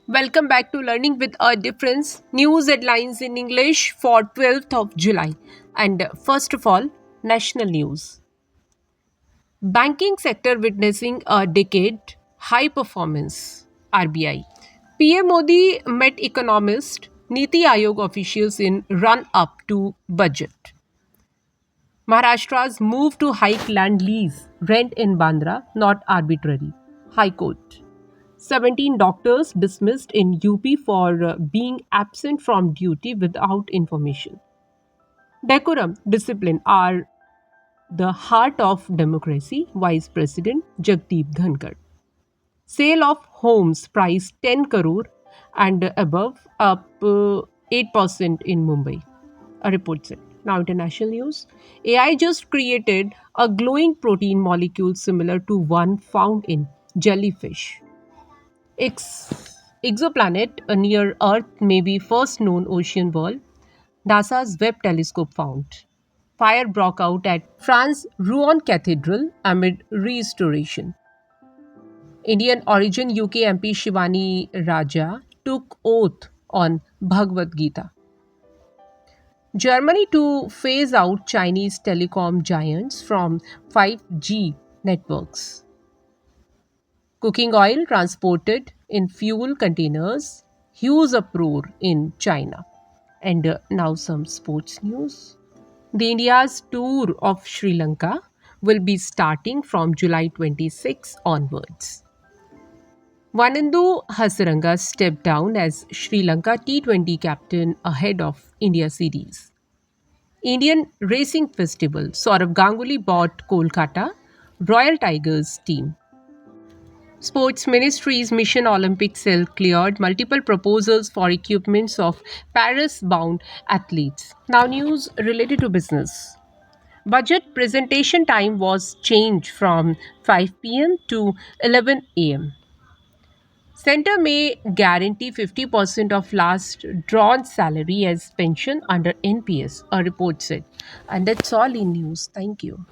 Welcome back to Learning with a Difference. News headlines in English for 12th of July. And first of all, national news. Banking sector witnessing a decade high performance. RBI. PM Modi met economists, Niti Aayog officials in run up to budget. Maharashtra's move to hike land lease rent in Bandra not arbitrary. High Court. 17 doctors dismissed in UP for being absent from duty without information. Decorum, discipline are the heart of democracy, Vice President Jagdeep Dhankar. Sale of homes priced 10 crore and above up 8% in Mumbai, a report said. Now, international news. AI just created a glowing protein molecule similar to one found in jellyfish. Exoplanet near Earth may be first known ocean world. NASA's Webb telescope found. Fire broke out at France Rouen Cathedral amid restoration. Indian origin UK MP Shivani Raja took oath on Bhagavad Gita. Germany to phase out Chinese telecom giants from 5G networks. Cooking oil transported in fuel containers, huge uproar in China. And now some sports news. The India's tour of Sri Lanka will be starting from July 26 onwards. Vanendu Hasaranga stepped down as Sri Lanka T20 captain ahead of India series. Indian Racing Festival, Saurav Ganguly bought Kolkata Royal Tigers team. Sports Ministry's Mission Olympic cell cleared multiple proposals for equipments of Paris bound athletes. Now, news related to business. Budget presentation time was changed from 5 p.m. to 11 a.m. Center may guarantee 50% of last drawn salary as pension under NPS, a report said. And that's all in news. Thank you.